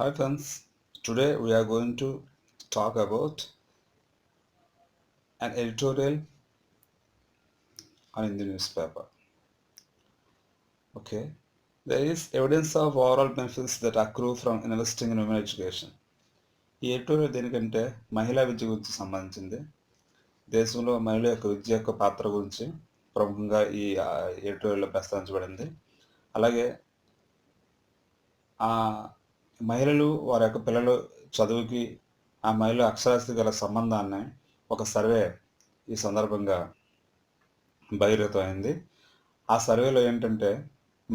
Hi friends, today we are going to talk about an editorial on in the newspaper. Okay, there is evidence of overall benefits that accrue from investing in women education. ఈ editorial దేనికంటే మహిళా విద్య గురించి సంబంధించింది. దేశంలో మహిళల యొక్క విద్య యొక్క పాత్ర గురించి ప్రముఖంగా ఈ ఎడిటోరియల్లో ప్రస్తావించబడింది. అలాగే ఆ మహిళలు వారి యొక్క పిల్లలు చదువుకి ఆ మహిళల అక్షరాస్యత గల సంబంధాన్ని ఒక సర్వే ఈ సందర్భంగా బహిర్గతమైంది. ఆ సర్వేలో ఏంటంటే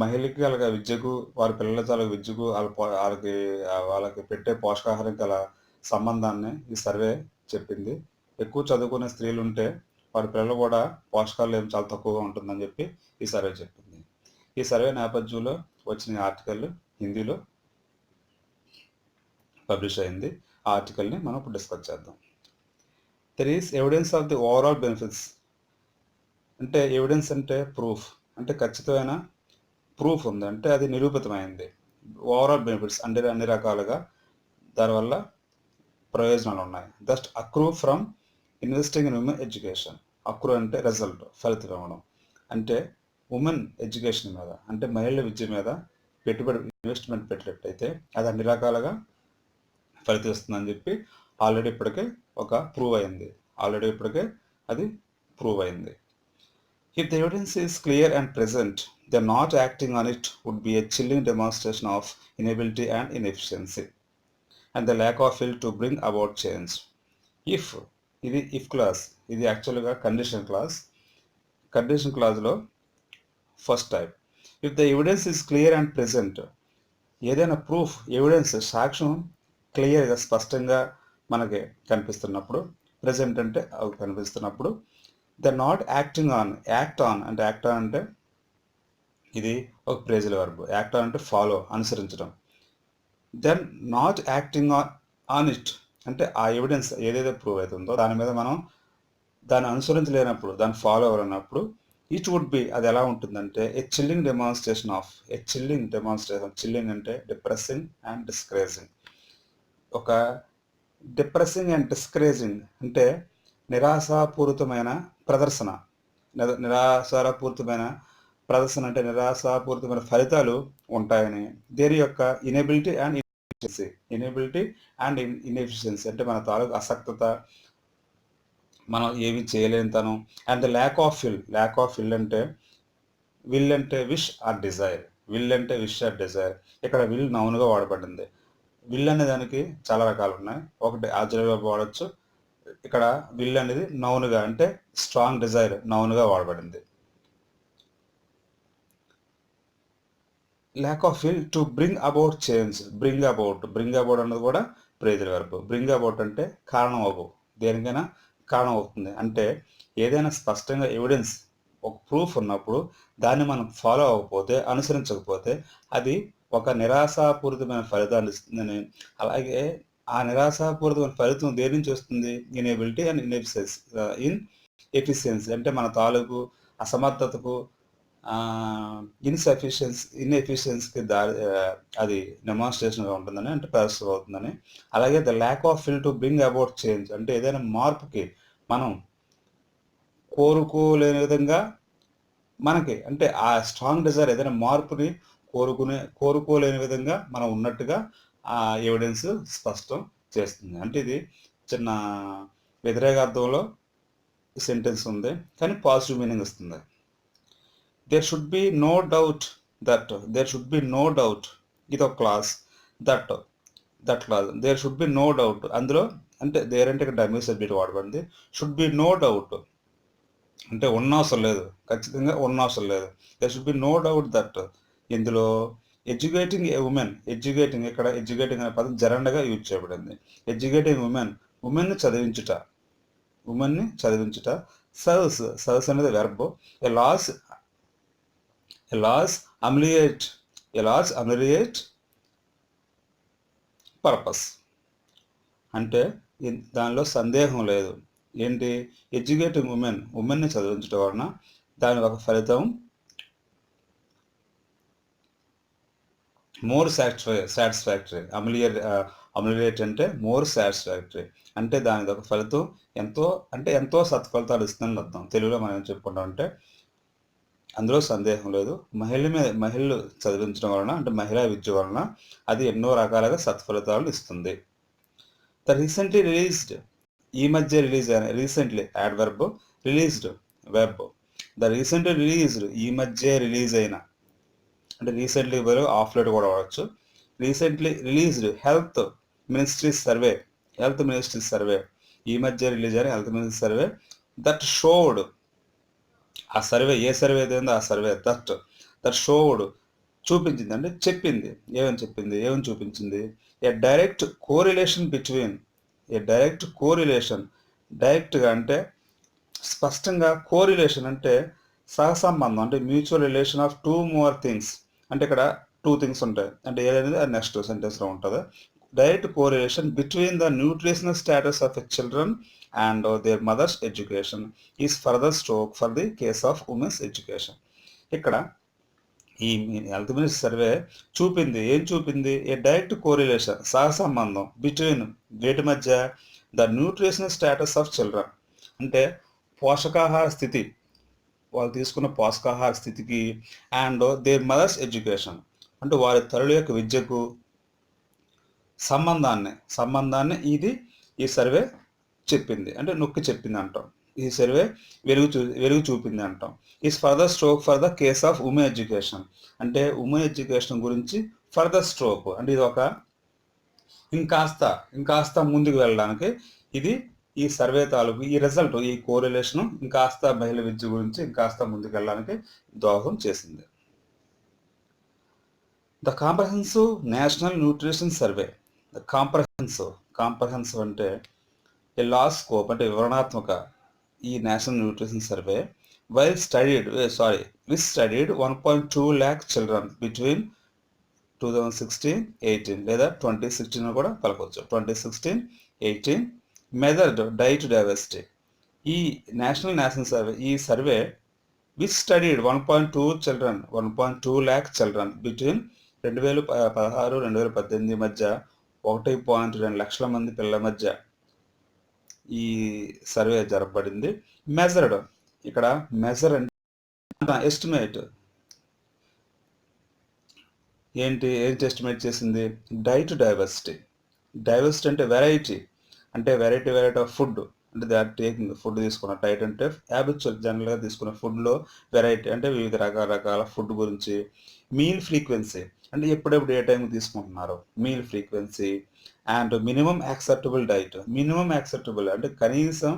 మహిళకి గల విద్యకు వారి పిల్లల తాలూకు విద్యకు వాళ్ళకి పెట్టే పోషకాహారం గల సంబంధాన్ని ఈ సర్వే చెప్పింది. ఎక్కువ చదువుకునే స్త్రీలు ఉంటే వారి పిల్లలు కూడా పోషకాలు చాలా తక్కువగా ఉంటుందని చెప్పి ఈ సర్వే చెప్పింది. ఈ సర్వే నేపథ్యంలో వచ్చిన ఆర్టికల్ హిందీలో పబ్లిష్ అయింది. ఆ ఆర్టికల్ని మనం ఇప్పుడు డిస్కస్ చేద్దాం. There is evidence of the overall benefits. అంటే ఎవిడెన్స్ అంటే ప్రూఫ్, అంటే ఖచ్చితమైన ప్రూఫ్ ఉంది, అంటే అది నిరూపితమైంది. ఓవరాల్ బెనిఫిట్స్ అంటే అన్ని రకాలుగా దానివల్ల ప్రయోజనాలు ఉన్నాయి. Just accrue from investing in women education. Accrue అంటే రిజల్ట్, ఫలితం ఇవ్వడం. అంటే ఉమెన్ ఎడ్యుకేషన్ మీద, అంటే మహిళల విద్య మీద పెట్టుబడి ఇన్వెస్ట్మెంట్ పెట్టినట్టయితే అది అన్ని రకాలుగా ఫలితిస్తుందని చెప్పి ఆల్రెడీ ఇప్పటికే అది ప్రూవ్ అయింది. If the evidence is clear and present, then not acting on it would be a chilling demonstration of inability and inefficiency, and the lack of will to bring about change. If ఇది if clause, ఇది యాక్చువల్గా condition క్లాజ్లో first type. If the evidence is clear and present, ఏదైనా proof, evidence, సాక్ష్యం క్లియర్గా స్పష్టంగా మనకి కనిపిస్తున్నప్పుడు, ప్రెజెంట్ అంటే అవి కనిపిస్తున్నప్పుడు, the not acting on, act on అంటే ఇది ఒక ప్రేజల్ వర్బ్. యాక్ట్ ఆన్ అంటే ఫాలో, అనుసరించడం. Then not acting on it అంటే ఆ ఎవిడెన్స్ ఏదైతే ప్రూవ్ అవుతుందో దాని మీద మనం దాన్ని అనుసరించలేనప్పుడు, దాన్ని ఫాలో అవ్వలేనప్పుడు, ఇట్ వుడ్ బి, అది ఎలా ఉంటుందంటే చిల్లింగ్ డెమాన్స్ట్రేషన్. చిల్లింగ్ అంటే డిప్రెసింగ్ అండ్ డిస్కరేజింగ్. ఒక డిప్రెసింగ్ అండ్ డిస్కరేజింగ్ అంటే నిరాశాపూరితమైన ప్రదర్శన అంటే నిరాశాపూరితమైన ఫలితాలు ఉంటాయని. దేని యొక్క ఇనబిలిటీ అండ్ ఇన్ఎఫిషియన్సీ అంటే మన తాలూకు అసక్తత, మనం ఏమి చేయలేనితనం. And the lack of will అంటే విష్ ఆర్ డిజైర్. ఇక్కడ విల్ నౌన్గా వాడబడింది. విల్ అనే దానికి చాలా రకాలు ఉన్నాయి. ఒకటి ఆబ్జెక్టివ్గా వాడచ్చు. ఇక్కడ విల్ అనేది నౌన్గా, అంటే స్ట్రాంగ్ డిజైర్ నౌన్గా వాడబడింది. Lack of will to bring about change. Bring about అన్నది కూడా ప్రేజల్ వర్బ్. బ్రింగ్ అబౌట్ అంటే కారణం అవ్వు, దేనికైనా కారణం అవుతుంది. అంటే ఏదైనా స్పష్టంగా ఎవిడెన్స్, ఒక ప్రూఫ్ ఉన్నప్పుడు దాన్ని మనం ఫాలో అవ్వకపోతే, అనుసరించకపోతే అది ఒక నిరాశాపూరితమైన ఫలితాన్ని ఇస్తుందని. అలాగే ఆ నిరాశాపూరితమైన ఫలితం దేని నుంచి వస్తుంది? ఇనేబిలిటీ అండ్ ఇన్ఎఫిషియన్సీ అంటే మన తాలూకు అసమర్థతకు, ఇన్ఎఫిషియన్సీకి అది డెమాన్స్ట్రేషన్గా ఉంటుందని, అంటే ప్రదర్శన అవుతుందని. అలాగే the lack of will to bring about change అంటే ఏదైనా మార్పుకి మనం కోరుకోలేని విధంగా మనకి, అంటే ఆ స్ట్రాంగ్ డిజైర్ ఏదైనా మార్పుని కోరుకోలేని విధంగా మనం ఉన్నట్టుగా ఆ ఎవిడెన్స్ స్పష్టం చేస్తుంది. అంటే ఇది చిన్న వ్యతిరేకార్థంలో సెంటెన్స్ ఉంది, కానీ పాజిటివ్ మీనింగ్ ఇస్తుంది. There should be no doubt ఇది ఒక clause. That clause there should be no doubt. అందులో అంటే దేర్ అంటే ఇక్కడ డమ్మీ సబ్జెక్ట్ వాడబడింది. షుడ్ బి నో డౌట్ అంటే ఉన్నవసరం లేదు, ఖచ్చితంగా ఉన్నవసరం లేదు. There should be no doubt that ఇందులో ఎడ్యుకేటింగ్ ఏ ఉమెన్, ఇక్కడ ఎడ్యుకేటింగ్ అనే పదం జరండగా యూజ్ చేయబడింది. ఎడ్యుకేటింగ్ ఉమెన్ని చదివించుట. సర్వ్స్ అనేది verb. A loss ameliorate purpose అంటే దానిలో సందేహం లేదు. ఏంటి? ఎడ్యుకేటింగ్ ఉమెన్ని చదివించడం వలన దాని ఒక ఫలితం మోర్ సాటిస్ఫాక్టరీ. అమిలియేట్ అంటే మోర్ సాటిస్ఫాక్టరీ. అంటే దాని ఒక ఫలితం ఎంతో, అంటే ఎంతో సత్ఫలితాలు ఇస్తుందని అర్థం. తెలుగులో మనం ఏం చెప్పుకుంటాం అంటే, అందులో సందేహం లేదు, మహిళలు చదివించడం వలన, అంటే మహిళా విద్య వలన అది ఎన్నో రకాలుగా సత్ఫలితాలను ఇస్తుంది. ద రీసెంట్లీ రిలీజ్డ్, ఈ మధ్య రిలీజ్ అయిన, recently adverb, released web. The recently released, ఈ మధ్య రిలీజ్ అయిన, అంటే రీసెంట్లీ బదులు ఆఫ్ లేట్ కూడా వాడచ్చు. Recently released health ministries survey, ఈ మధ్య రిలీజ్ అయిన health ministry survey, that showed, ఆ సర్వే ఏ సర్వే అయితే ఉందో ఆ సర్వే, దట్ షోడ్, చూపించింది, అంటే చెప్పింది. ఏమని చూపించింది? ఏ డైరెక్ట్ కోరిలేషన్ బిట్వీన్, ఏ డైరెక్ట్ కోరిలేషన్, డైరెక్ట్గా అంటే స్పష్టంగా, కోరిలేషన్ అంటే సహసంబంధం, అంటే mutual relation of two more things. అంటే ఇక్కడ టూ థింగ్స్ ఉంటాయి, అంటే ఏదైనా అది నెక్స్ట్ సెంటెన్స్లో ఉంటుంది. Direct correlation between the nutritional status of a children and their mother's education is further stroke for the case of women's education. ఇక్కడ ఈ హెల్త్ మినిస్ట్రీ సర్వే చూపింది, ఏం చూపింది? ఏ డైరెక్ట్ కోరిలేషన్, సహసంబంధం, బిట్వీన్, వేటి మధ్య? The nutritional status of children, అంటే పోషకాహార స్థితి, వాళ్ళు తీసుకున్న పోషకాహార స్థితికి, అండ్ దేర్ మదర్స్ ఎడ్యుకేషన్, అంటే వారి తల్లుల యొక్క విద్యకు సంబంధాన్ని ఈ సర్వే చెప్పింది, అంటే నొక్కి చెప్పింది అంటాం. ఈ సర్వే వెలుగు చూపింది అంటాం. Is further stroke for the case of women education, అంటే ఉమెన్ ఎడ్యుకేషన్ గురించి ఫర్దర్ స్ట్రోక్, అంటే ఇది ఒక ఇంకాస్త ముందుకు వెళ్ళడానికి ఇది, ఈ సర్వే తాలూకు ఈ రిజల్ట్, ఈ కోరిలేషన్ ఇంకాస్త మహిళ విద్య గురించి ఇంకాస్త ముందుకు వెళ్ళడానికి దోహదం చేసింది. The comprehensive national nutrition survey. The comprehensive అంటే ఏ లార్జ్ స్కోప్, అంటే వివరణాత్మక, ఈ national nutrition survey which studied 1.2 lakh children between 2016-18, లేదా 2016 కూడా పలకొచ్చు, 2016-18, మెథడ్ డైట్ డైవర్సిటీ. ఈ నేషనల్ సర్వే, ఈ survey which studied 1.2 lakh children between 2016-2018 మధ్య 1.2 లక్షల మంది పిల్లల మధ్య ఈ సర్వే జరపబడింది. మెజర్డ్, ఇక్కడ మెజర్ అంటే ఎస్టిమేట్, ఏంటి ఎస్టిమేట్ చేసింది? డైవర్సిటీ అంటే వెరైటీ, వెరైటీ ఆఫ్ ఫుడ్, అంటే దే ఆర్ టేకింగ్ ఫుడ్ తీసుకున్న, డైట్ అంటే హ్యాబిచువల్ జనరల్గా తీసుకున్న ఫుడ్లో వెరైటీ, అంటే వివిధ రకరకాల ఫుడ్ గురించి. మీల్ ఫ్రీక్వెన్సీ, అంటే ఎప్పుడెప్పుడు ఏ టైంకి తీసుకుంటున్నారు, meal frequency. And minimum acceptable అంటే కనీసం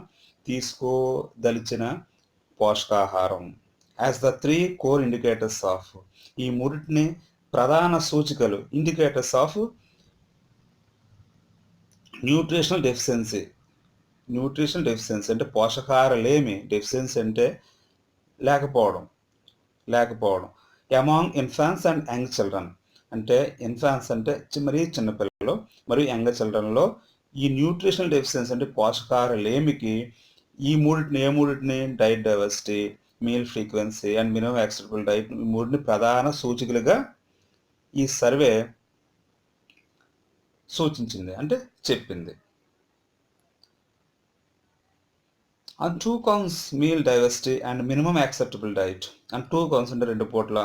తీసుకోదలిచిన పోషకాహారం. As the 3 core indicators of, ఈ మూడింటిని ప్రధాన సూచికలు, ఇండికేటర్స్ ఆఫ్ న్యూట్రిషనల్ డెఫిషియన్సీ అంటే పోషకాహార లేమి, డెఫిషియన్సీ అంటే లేకపోవడం అమాంగ్ ఇన్ఫాన్స్ అండ్ యంగ్ చిల్డ్రన్, అంటే ఇన్ఫాన్స్ అంటే మరీ చిన్నపిల్లలు మరియు యంగ్ చిల్డ్రన్లో ఈ న్యూట్రిషనల్ డెఫిషియన్సీ అంటే పోషకాహార లేమికి ఈ మూడింటిని diet diversity, meal frequency and minimum acceptable diet, ఈ మూడింటిని ప్రధాన సూచికలుగా ఈ సర్వే సూచించింది, అంటే చెప్పింది. And 2 counts meal diversity and minimum acceptable diet, and 2 counts అంటే 2 పూట్ల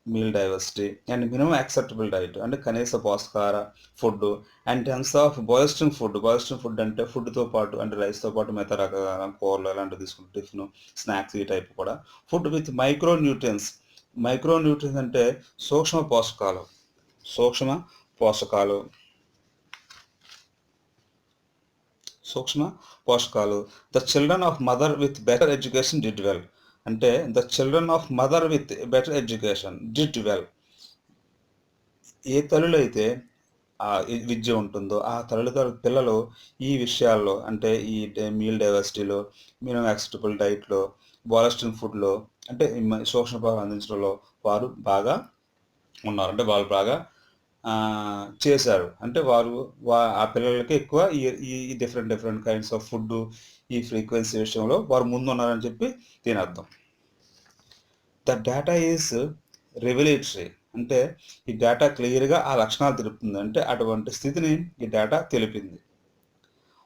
meal diversity and minimum acceptable diet, అంటే కనీస పోషకాహార food. And terms of boosting food అంటే ఫుడ్తో పాటు, అంటే రైస్తో పాటు మిగతా రకాల కూరలు అలాంటివి తీసుకుంటే, టిఫిన్, స్నాక్స్, ఈ టైప్ కూడా. ఫుడ్ విత్ మైక్రో న్యూట్రియన్స్ అంటే సూక్ష్మ పోషకాలు, the children of mother with better education did well, అంటే the children of mother with better education did well, ఏ తల్లులైతే ఆ విద్య ఉంటుందో ఆ పిల్లలు ఈ విషయాల్లో, అంటే ఈ మీల్ డైవర్సిటీలో, మినిమం యాక్సెప్టబుల్ డైట్లో, బాలస్టిన్ ఫుడ్లో, అంటే సూక్ష్మ పోషకాలు అందించడంలో వారు బాగా ఉన్నారు, అంటే వాళ్ళు బాగా చేశారు, అంటే ఆ పిల్లలకి ఎక్కువ ఈ డిఫరెంట్ కైండ్స్ ఆఫ్ ఫుడ్, ఈ ఫ్రీక్వెన్సీ విషయంలో వారు ముందు ఉన్నారని చెప్పి దీని అర్థం. ద డేటా ఈజ్ రెవల్యూటరీ, అంటే ఈ డేటా క్లియర్గా ఆ లక్షణాలు తెలుపుతుంది. అంటే అటువంటి స్థితిని ఈ డేటా తెలిపింది.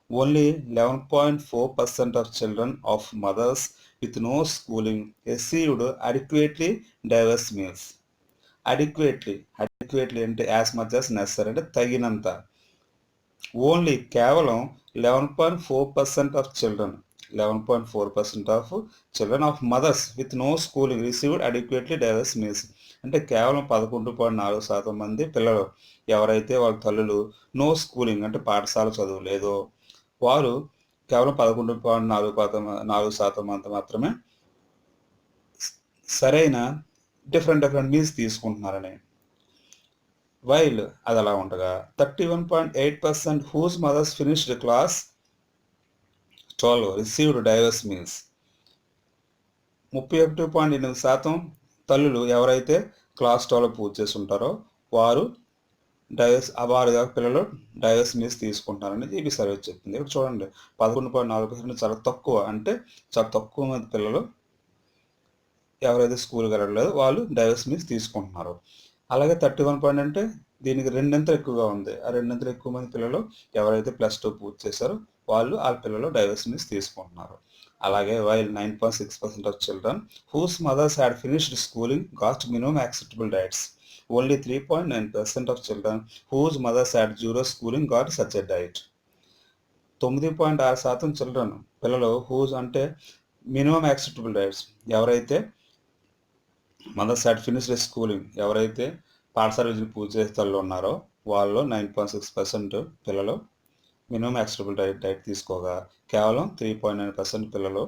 Only 11.4% of children of mothers with no schooling received adequately diverse meals. Adequately అంటే యాజ్ మచ్ యాజ్ నెసరీ అంటే తగినంత. ఓన్లీ కేవలం 11.4% of children 11.4% of children of mothers with no schooling received adequately diverse meals. అంటే కేవలం 11.4% మంది పిల్లలు ఎవరైతే వాళ్ళ తల్లులు నో స్కూలింగ్ అంటే పాఠశాల చదువు లేదో వారు కేవలం 11.4% మంది మాత్రమే సరైన డిఫరెంట్ మీల్స్ తీసుకుంటున్నారని. వైల్ అది అలా ఉండగా 31.8% whose mothers finished class 12 received diverse meals. 31.8% తల్లులు ఎవరైతే క్లాస్ 12 పూర్తి చేసి ఉంటారో వారు వారి పిల్లలు డైవర్స్ మీల్స్ తీసుకుంటారని ఇది సర్వే చెప్తుంది. ఇక్కడ చూడండి 11.4% చాలా తక్కువ, అంటే చాలా తక్కువ మంది పిల్లలు ఎవరైతే స్కూల్కి వెళ్ళట్లేదు వాళ్ళు డైవర్స్ మీల్స్ తీసుకుంటున్నారు. అలాగే 31 అంటే దీనికి రెండింతలు ఎక్కువగా ఉంది. ఆ రెండింతలు ఎక్కువ మంది పిల్లలు ఎవరైతే +2 పూర్తి చేశారో వాళ్ళ పిల్లలు డైవర్స్ మీల్స్ తీసుకుంటున్నారు. అలాగే while 9.6% of children whose mothers had finished schooling got minimum acceptable diets. Only 3.9% of children whose mothers had zero schooling got such a diet. 9.6% children పిల్లలు హూజ్ అంటే మినిమం యాక్సెప్టబుల్ డైట్స్ ఎవరైతే mothers had finished schooling ఎవరైతే పాఠశాల విద్యను పూర్తి చేసే తల్లులు ఉన్నారో వాళ్ళు 9.6% పిల్లలు మినిమం యాక్సెప్టబుల్ డైట్ తీసుకోగా కేవలం 3.9% పిల్లలు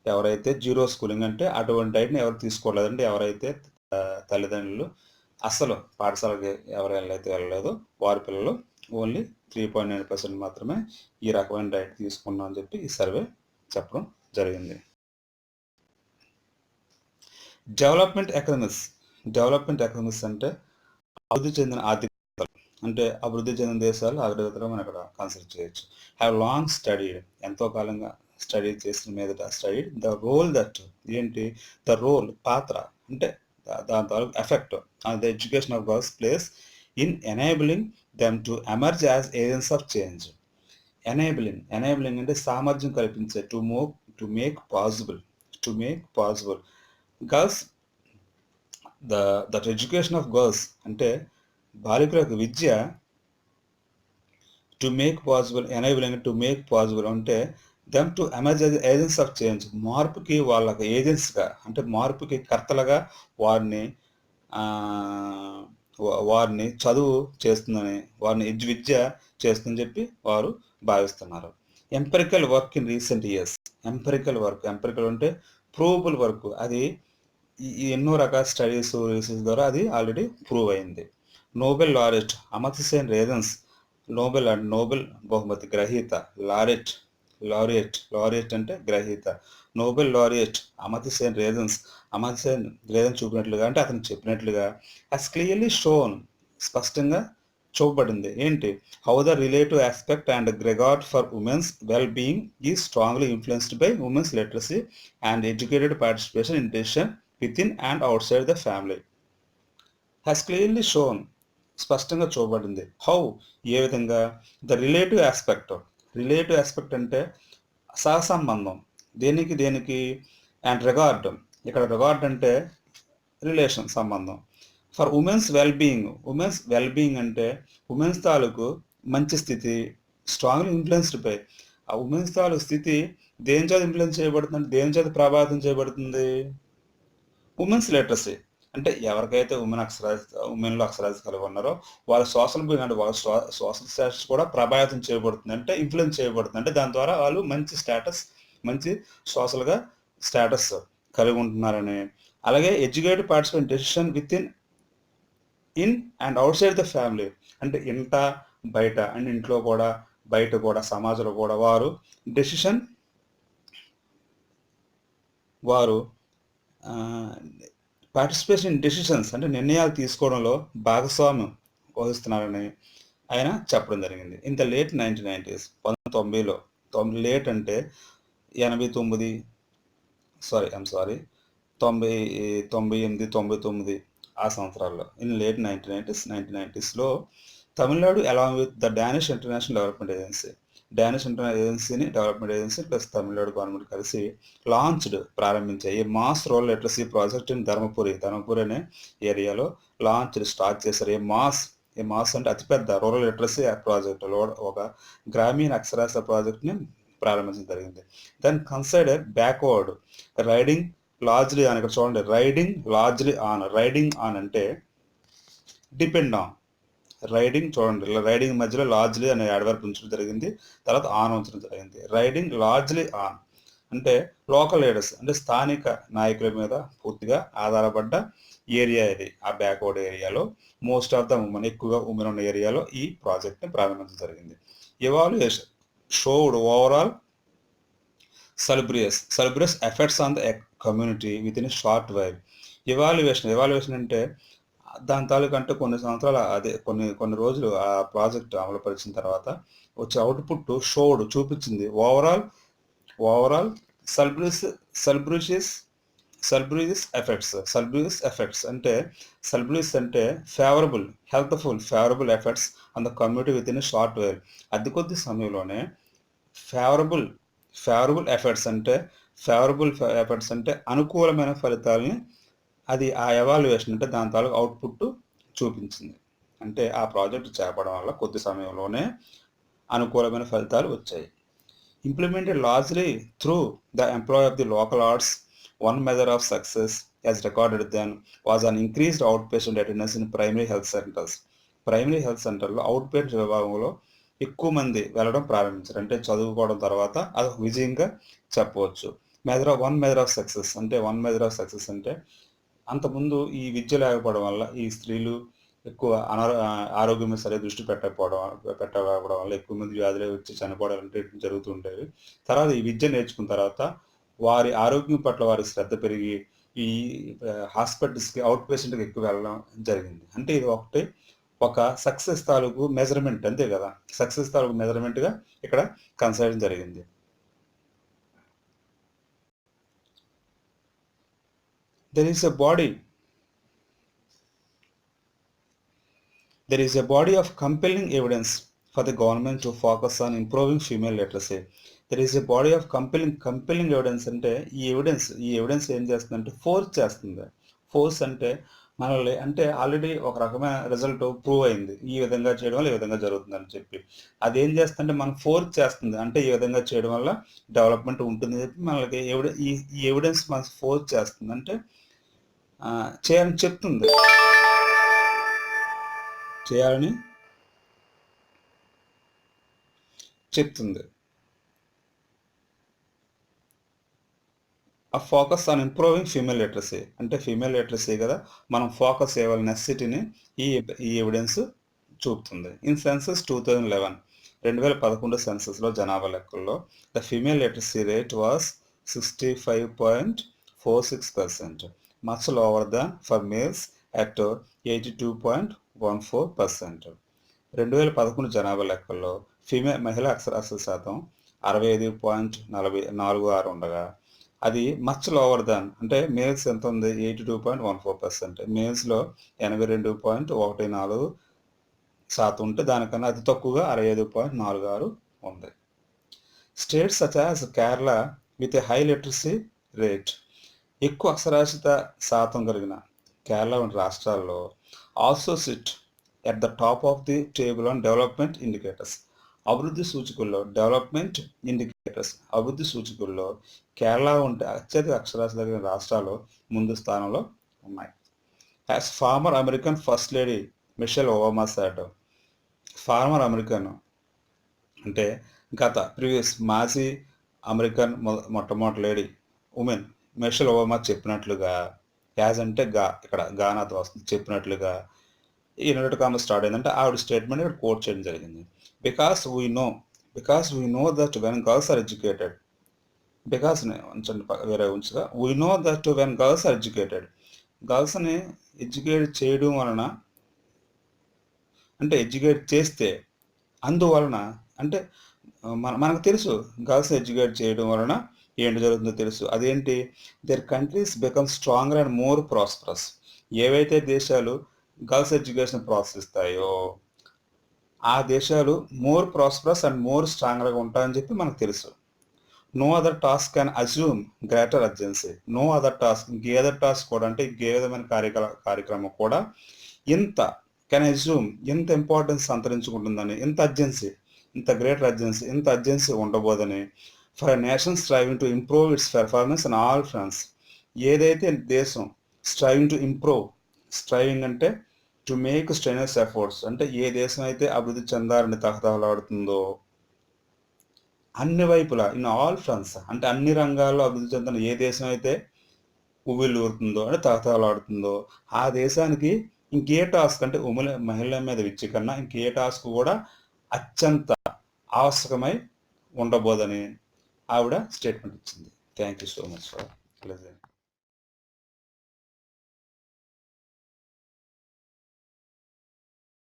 ఎవరైతే జీరో స్కూలింగ్ అంటే అటువంటి డైట్ని ఎవరు తీసుకోలేదండి. ఎవరైతే తల్లిదండ్రులు అసలు పాఠశాలకి ఎవరైతే వెళ్ళలేదో వారి పిల్లలు ఓన్లీ 3.9% మాత్రమే ఈ రకమైన డైట్ తీసుకున్నాం అని చెప్పి ఈ సర్వే చెప్పడం జరిగింది. డెవలప్మెంట్ ఎకనమిక్స్ అంటే అభివృద్ధి చెందిన ఆర్థిక అంటే అభివృద్ధి చెందిన దేశాలు ఆర్థికతలో మనం ఇక్కడ కన్సిడర్ చేయొచ్చు. హ్యావ్ లాంగ్ స్టడీడ్ ఎంతో కాలంగా స్టడీ చేసిన మీదట స్టడీడ్ ద రోల్ దట్ ఏంటి ద రోల్ పాత్ర అంటే దాని తాలూకు effect on the education of girls place in enabling them to emerge as agents of change. Enabling అంటే సామర్థ్యం కల్పించే to make possible girls that education of girls అంటే బాలికలకు విద్య to make possible enabling to make possible అంటే them to emerge agents of change మార్పుకి వాళ్ళకి ఏజెంట్స్గా అంటే మార్పుకి కర్తలుగా వారిని చదువు చేస్తుందని వారిని విద్య చేస్తుందని చెప్పి వారు భావిస్తున్నారు. Empirical work in recent years empirical అంటే ప్రూవబుల్ వర్క్ అది ఎన్నో రకాల స్టడీస్ రీసెర్చ్ ద్వారా అది ఆల్రెడీ ప్రూవ్ అయింది. Nobel laureate Amartya Sen raisins Nobel బహుమతి గ్రహీత లారెట్ అంటే గ్రహీత Nobel laureate Amartya Sen raisins చూపినట్లుగా అంటే అతను చెప్పినట్లుగా యాజ్ క్లియర్లీ షోన్ స్పష్టంగా చూపబడింది ఏంటి how the relative aspect and regard for women's well being is strongly influenced by women's literacy and educated participation in decision with in and out side the family. Has clearly shown స్పష్టంగా చూపబడింది how ఏ విధంగా the relative aspect అంటే సహసంబంధం దేనికి and regard ఇక్కడ regard అంటే relation సంబంధం for women's wellbeing అంటే ఉమెన్స్ తాలూకు మంచి స్థితి స్ట్రాంగ్లీ ఇన్ఫ్లుయెన్స్డ్ బై ఆ ఉమెన్స్ తాలూకు స్థితి దేని చేత ఇన్ఫ్లుయెన్స్ చేయబడుతుంది దేని చేత ప్రభావితం చేయబడుతుంది ఉమెన్స్ లిటరసీ అంటే ఎవరికైతే ఉమెన్లో అక్షరాస్యత కలిగి ఉన్నారో వాళ్ళ సోషల్ అంటే వాళ్ళ సోషల్ స్టేటస్ కూడా ప్రభావితం చేయబడుతుంది అంటే ఇన్ఫ్లుయెన్స్ చేయబడుతుంది అంటే దాని ద్వారా వాళ్ళు మంచి సోషల్గా స్టేటస్ కలిగి ఉంటున్నారని. అలాగే educated participate decision with in and out side the family అంటే ఇంట బయట అండ్ ఇంట్లో కూడా బయట కూడా సమాజంలో కూడా వారు పార్టిసిపేషన్ ఇన్ డెసిషన్స్ అంటే నిర్ణయాలు తీసుకోవడంలో భాగస్వామ్యం వహిస్తున్నారని ఆయన చెప్పడం జరిగింది. ఇన్ ద లేట్ 1990s 1990లో లేట్ అంటే 89 99 99 ఆ సంవత్సరాల్లో ఇన్ లేట్ 1990స్లో Tamil Nadu along with the Danish International Development Agency development agency plus Tamil Nadu government కలిసి ప్రారంభించాయి ఈ mass rural literacy project in Dharmapuri అనే ఏరియాలో స్టార్ట్ చేశారు. ఏ మాస్ అంటే అతిపెద్ద రూరల్ లిటరసీ ప్రాజెక్ట్ ఒక గ్రామీణ అక్షరాస్యత ప్రాజెక్ట్ని ప్రారంభించడం జరిగింది. Then consider backward riding largely on. ఇక్కడ చూడండి, రైడింగ్ ఆన్ అంటే డిపెండ్ ఆన్. రైడింగ్ మధ్యలో లార్జ్లీ అనే యాడ్వర్బ్ ఉంచడం జరిగింది, తర్వాత ఆన్ ఉంచడం జరిగింది. రైడింగ్ లార్జ్లీ ఆన్ అంటే లోకల్ లీడర్స్ అంటే స్థానిక నాయకుల మీద పూర్తిగా ఆధారపడ్డ ఏరియా ఇది. ఆ బ్యాక్వర్డ్ ఏరియాలో మోస్ట్ ఆఫ్ ద ఎక్కువగా ఉమెన్ ఉన్న ఏరియాలో ఈ ప్రాజెక్ట్ని ప్రారంభించడం జరిగింది. Evaluation showed overall salubrious effects on the community within a short while. Evaluation అంటే దాని తాలూకంటే కొన్ని సంవత్సరాలు అదే కొన్ని రోజులు ఆ ప్రాజెక్ట్ అమలు పరిచిన తర్వాత వచ్చే అవుట్పుట్ చూపించింది ఓవరాల్ సల్బ్రియస్ ఎఫెక్ట్స్ అంటే favourable effects on the community with in short while. అతి కొద్ది సమయంలోనే ఫేవరబుల్ ఎఫెక్ట్స్ అంటే అనుకూలమైన ఫలితాలని అది ఆ ఎవాల్యుయేషన్ అంటే దాని తాలూకు అవుట్పుట్ చూపించింది. అంటే ఆ ప్రాజెక్ట్ చేపడం వల్ల కొద్ది సమయంలోనే అనుకూలమైన ఫలితాలు వచ్చాయి. Implemented largely through the employ of the local arts, one measure of success as recorded then was an increased outpatient attendance in primary health సెంటర్లో అవుట్ పేషెంట్ విభాగంలో ఎక్కువ మంది వెళ్ళడం ప్రారంభించారు. అంటే చదువుకోవడం తర్వాత అది విజయంగా చెప్పవచ్చు. వన్ మెజర్ ఆఫ్ సక్సెస్ అంటే అంతకుముందు ఈ విద్య లేకపోవడం వల్ల ఈ స్త్రీలు ఎక్కువ ఆరోగ్యం మీద సరైన దృష్టి పెట్టకపోవడం వల్ల ఎక్కువ మంది వ్యాధులు వచ్చి చనిపోవడం అంటే జరుగుతుండేవి. తర్వాత ఈ విద్య నేర్చుకున్న తర్వాత వారి ఆరోగ్యం పట్ల వారి శ్రద్ధ పెరిగి ఈ హాస్పిటల్స్కి అవుట్ పేషెంట్కి ఎక్కువ వెళ్ళడం జరిగింది. అంటే ఇది ఒక సక్సెస్ తాలూకు మెజర్మెంట్, అంతే కదా, సక్సెస్ తాలూకు మెజర్మెంట్గా ఇక్కడ కన్సిడర్ జరిగింది. There is a body of compelling evidence for the government to focus on improving female literacy. There is a body of compelling evidence అంటే ఈ ఎవిడెన్స్ ఏం చేస్తుందంటే ఫోర్స్ అంటే మనల్ని అంటే ఆల్రెడీ ఒక రకమైన రిజల్ట్ ప్రూవ్ అయింది, ఈ విధంగా చేయడం వల్ల ఈ విధంగా జరుగుతుందని చెప్పి అదేం చేస్తుందంటే మనం ఫోర్స్ చేస్తుంది, అంటే ఈ విధంగా చేయడం వల్ల డెవలప్మెంట్ ఉంటుందని చెప్పి మనకి ఈ ఎవిడెన్స్ మన ఫోర్స్ చేస్తుంది, అంటే చేయాలని చెప్తుంది. ఆ focus on improving female literacy అంటే ఫీమేల్ లిటరసీ కదా, మనం ఫోకస్ చేయవలసిన నెసెసిటీని ఈ ఎవిడెన్స్ చూపుతుంది. ఇన్ సెన్సస్ 2011 సెన్సస్లో జనాభా లెక్కల్లో the female literacy rate was 65.46%, much lower than for males at 82.14%. 2011 జనాభా లెక్కల్లో మహిళా అక్షరాస్యత శాతం 65.46 ఉండగా అది మచ్ లోవర్ దాన్ అంటే మేల్స్ ఎంత ఉంది, 82.14%. మేల్స్లో 82.14% ఉంటే దానికన్నా అతి తక్కువగా 65.46 ఉంది. States such as Kerala with a high literacy rate, ఎక్కువ అక్షరాస్యత శాతం కలిగిన కేరళ వంటి రాష్ట్రాల్లో also SIT at the top of the table on development indicators. అభివృద్ధి సూచికల్లో కేరళ ఉంటే అత్యధిక అక్షరాస్యత కలిగిన రాష్ట్రాలు ముందు స్థానంలో ఉన్నాయి. As former American first lady Michelle Obama said, former American అంటే ప్రీవియస్ మాజీ అమెరికన్ మొట్టమొదటి లేడీ ఉమెన్ మిషెల్ ఒబామా చెప్పినట్లుగా, యాజ్ అంటే ఇక్కడ గానాతో వస్తుంది, చెప్పినట్లుగా ఈ ఇన్వర్టెడ్ కామర్స్ స్టార్ట్ అయిందంటే ఆవిడ స్టేట్మెంట్ ఇక్కడ కోట్ చేయడం జరిగింది. Because we know that when girls are educated, we know that when girls are educated, గర్ల్స్ని ఎడ్యుకేట్ చేయడం వలన అంటే ఎడ్యుకేట్ చేస్తే అందువలన అంటే మనకు తెలుసు గర్ల్స్ ఎడ్యుకేట్ చేయడం వలన ఏంటి జరుగుతుందో తెలుసు. అదేంటి, their countries become stronger and more prosperous. ఏవైతే దేశాలు గర్ల్స్ ఎడ్యుకేషన్ ప్రోత్సహిస్తాయో ఆ దేశాలు మోర్ ప్రాస్పరస్ అండ్ మోర్ స్ట్రాంగ్గా ఉంటాయని చెప్పి మనకు తెలుసు. No other task can assume greater urgency. No other task, ఇంకే అదర్ టాస్క్ కూడా అంటే ఇంకే విధమైన కార్యక్రమం కూడా ఇంత కెన్ అజ్యూమ్, ఇంత ఇంపార్టెన్స్ సంతరించుకుంటుందని, ఇంత అర్జెన్సీ, ఇంత గ్రేటర్ అర్జెన్సీ, ఇంత అర్జెన్సీ ఉండబోదని for a nation striving to improve its performance in all fronts. ఏదైతే దేశం స్ట్రైవింగ్ టు ఇంప్రూవ్, స్ట్రైవింగ్ అంటే టు మేక్ స్ట్రెయినస్ ఎఫర్ట్స్, అంటే ఏ దేశం అయితే అభివృద్ధి చెందాలని తహతహలాడుతుందో అన్ని వైపులా ఇన్ ఆల్ ఫ్రంట్స్, అంటే అన్ని రంగాల్లో అభివృద్ధి చెందిన ఏ దేశం అయితే ఉవ్విళ్ళూరుతుందో అంటే తహతహలాడుతుందో ఆ దేశానికి ఇంకే టాస్క్ అంటే మహిళల మీద విద్య కన్నా ఇంకే టాస్క్ కూడా అత్యంత ఆవశ్యకమై ఉండబోదని ఆవిడ స్టేట్మెంట్ ఇచ్చింది. Thank you so much for